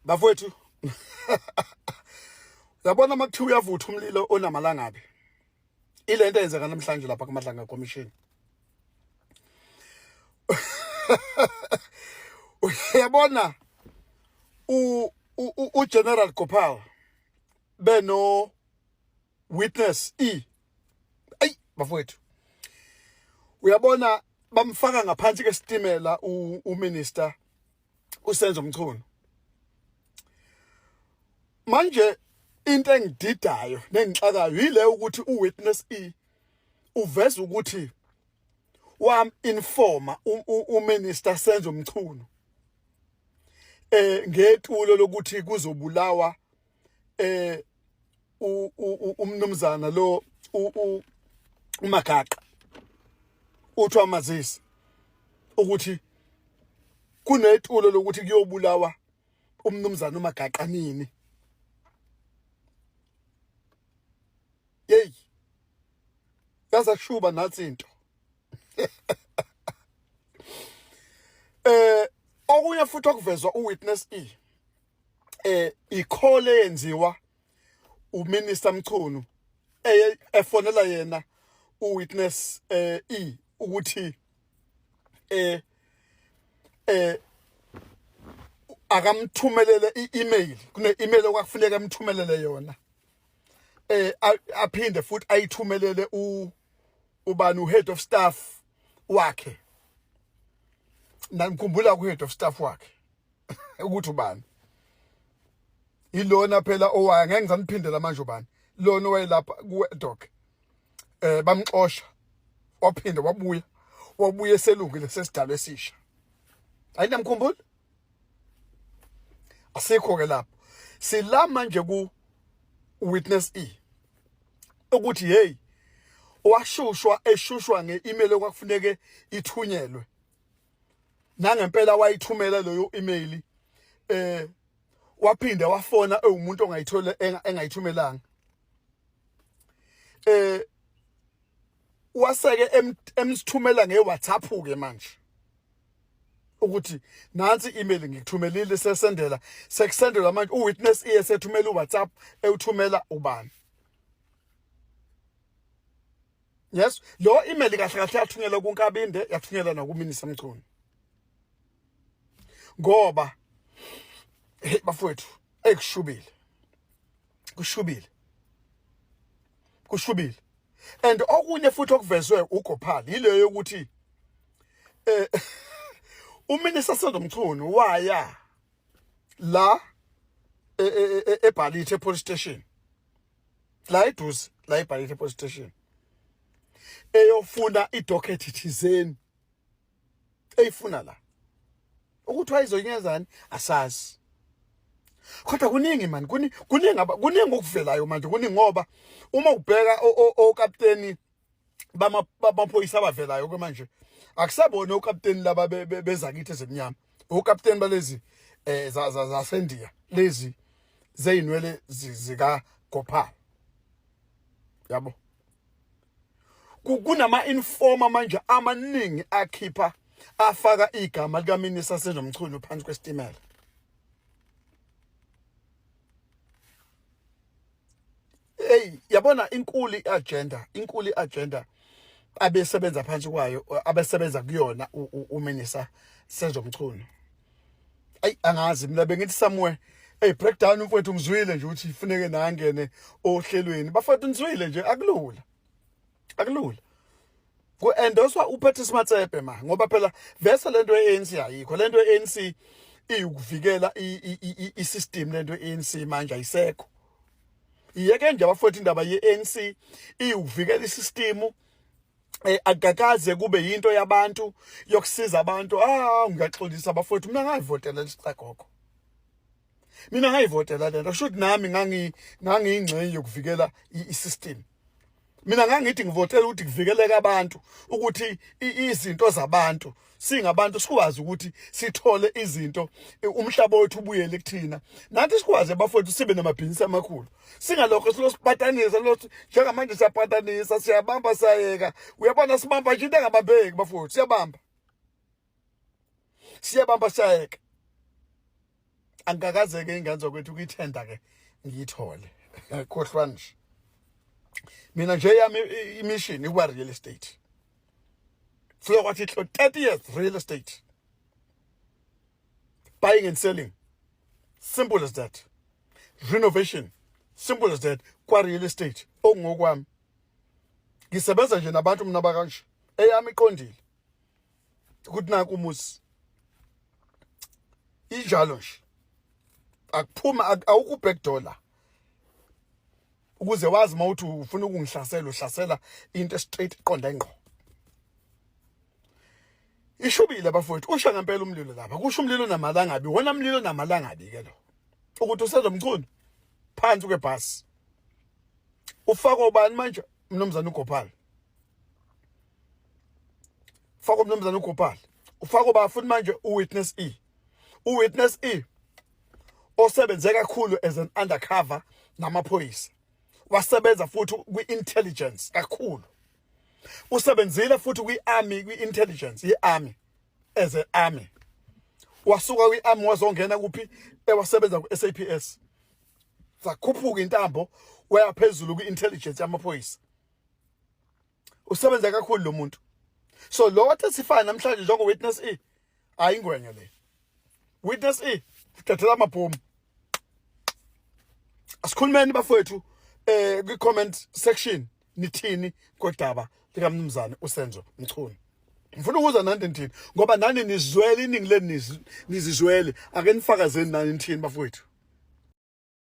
Bafowethu yabona makuthiwa uyavutha umlilo onamalangabi ile nto eyenzeka namhlanje lapha kuMadlanga Commission. Uyabona u General Gopal beno witness ay bafowethu uyabona bamfaka ngaphansi kwesitimela uminister uSenzo Mchunu. Manje into engididayo nengixakayo yile ukuthi uwitness uveza ukuthi informa uminister Senzo Mchunu ngetulo lokuthi kuzobulawa umnumzana lo uMagaqa uthwa Mazisi ukuthi kunetulo lokuthi kuyobulawa umnumzana uMagaqa nini. Hey, yaza shuba nathi into. Okunye futhi okuvezwa uwitness ikhole yenziwa uminister Mchunu efonela yena uwitness ukuthi akamthumelele i-email, kune-email okwakufuneka amthumelele yona, aphinde futhi ayithumelele ubani uhead of staff wakhe. Ngikhumbula ku-head of staff wakhe ukuthi ubani ilona phela owaya, ngeke ngizamphindela manje ubani lona owayelapha ku-doc bamxosha waphinde wabuya eselungile sesidalo esisha. Ayinamkhumbula asikho ke lapho sila manje ku witness ukuthi hey eshushwa nge-email okwakufuneke ithunyelwe nangempela wayithumela leyo email waphinde wafona umuntu ongayithola engayithumelanga waseke emsithumela ngeWhatsApp ke manje ukuthi nansi email ngikuthumelile sesendela sekusendela manje uwitness esethumela uWhatsApp ewuthumela ubani. Yes, lo email kahle kahle yathunyelwa kuNkabinde, yathunyelwa nakuMinister Mchunu. Ngoba bafowethu kushubile and okunye futhi okuvezwe uGopal yileyo ukuthi uMinister Senzo Mchunu waya la eBhalithe police station, la eduze la eBhalithe police station, eyofuna idocket thizeni eyifuna la ukuthi wayizonyezani asazi. Kodwa kuningi man, kuningi okuvelayo manje, kuningi ngoba uma ubheka okapteni bamaphoyisa abavelayo ke manje akusabone okapteni laba bezakithi ezemnyama, okapteni balezi zaseNdiya lezi zeyinwele zika Gopal. Yabo kunama informa manje amaningi akhipha afaka igama lika Minister Senzo Mchunu phansi kwesitimela. Hey, yabona inkulu agenda abesebenza phansi kwayo, abesebenza kuyona uMinister Senzo Mchunu. Ay angazi mina bengithi somewhere breakdown mfowethu ngizwile nje ukuthi ifuneke nangene ohlelweni. Bafowethu ngizwile nje akulula. Ku-endoswa uPatrice Motsepe ma, ngoba phela vese lento ye-ANC ayikho. Lento ye-ANC iyukuvikela i-system, lento ye-ANC manje ayisekho. Iyeke nje bafowethu indaba ye-ANC iyukuvikela i-system, akakaze kube yinto yabantu yokusiza abantu. Ngiyaxolisa bafowethu, mina ngayivotela lesixakoko. Mina ngayivotela lento, should nami ngangiyingxenye yokuvikela i-system. Mina ngangithi ngivotela ukuthi kuvikeleke abantu, ukuthi izinto zabantu singabantu sikwazi ukuthi sithole izinto, umhlaba wethu ubuyele kuthina. Nathi sikwazi bafowethu sibe namabhizinisi amakhulu. Singalokho silosipatanisa njengamanje siyapatanisa, siyabamba sayeka. Uyabona sibamba nje into engabambeki bafowethu, siyabamba sayeka. angakaze ke ingenza kwethu kuyithenda ke ngiyithole khohlwa nje mina nje yami imission ikuba real estate so kwathi 30 years real estate buying and selling, simple as that. Renovation, simple as that. Kwa real estate ongokwami ngisebenza nje nabantu mina bakanje eyami iqondile ukuthi naku umusi injalo nje akuphuma awuku backdoor ukuze wazi mawuthi ufuna ukungihlasela uhlasela into straight iqonda ngqo. Ishubile bafowethu usha ngempela umlilo lapha kusho umlilo namalangabi wona umlilo namalangabi ke lo ukuthi usezomchunu phansi kwebhasi ufaka ubani manje mnumzana uGopal ufaka umnumzana uGopal ufaka ubafundi manje uWitness E osebenze kakhulu as an undercover namaphoyisa wasebenza futhi kwi-intelligence kakhulu usebenzile futhi kwi-army kwi-intelligence ye-army as an army wasuka kwi-army wazongena kuphi ewasebenza ku-SAPS zakhuphuka intambo waya phezulu kwi-intelligence yamaphoyisa usebenza kakhulu lo muntu so lo wathesifana namhlanje njengo Witness E ayingwenye le Witness E uthathela amabhomu asikhulumeni bafowethu kwi-comment section nithini kodaba likamnumzane uSenzo Mchunu ngifuna ukuza nani nithini ngoba nani nizwele iningi leni nizizwele ake nifakazeni nani nithini bafowethu.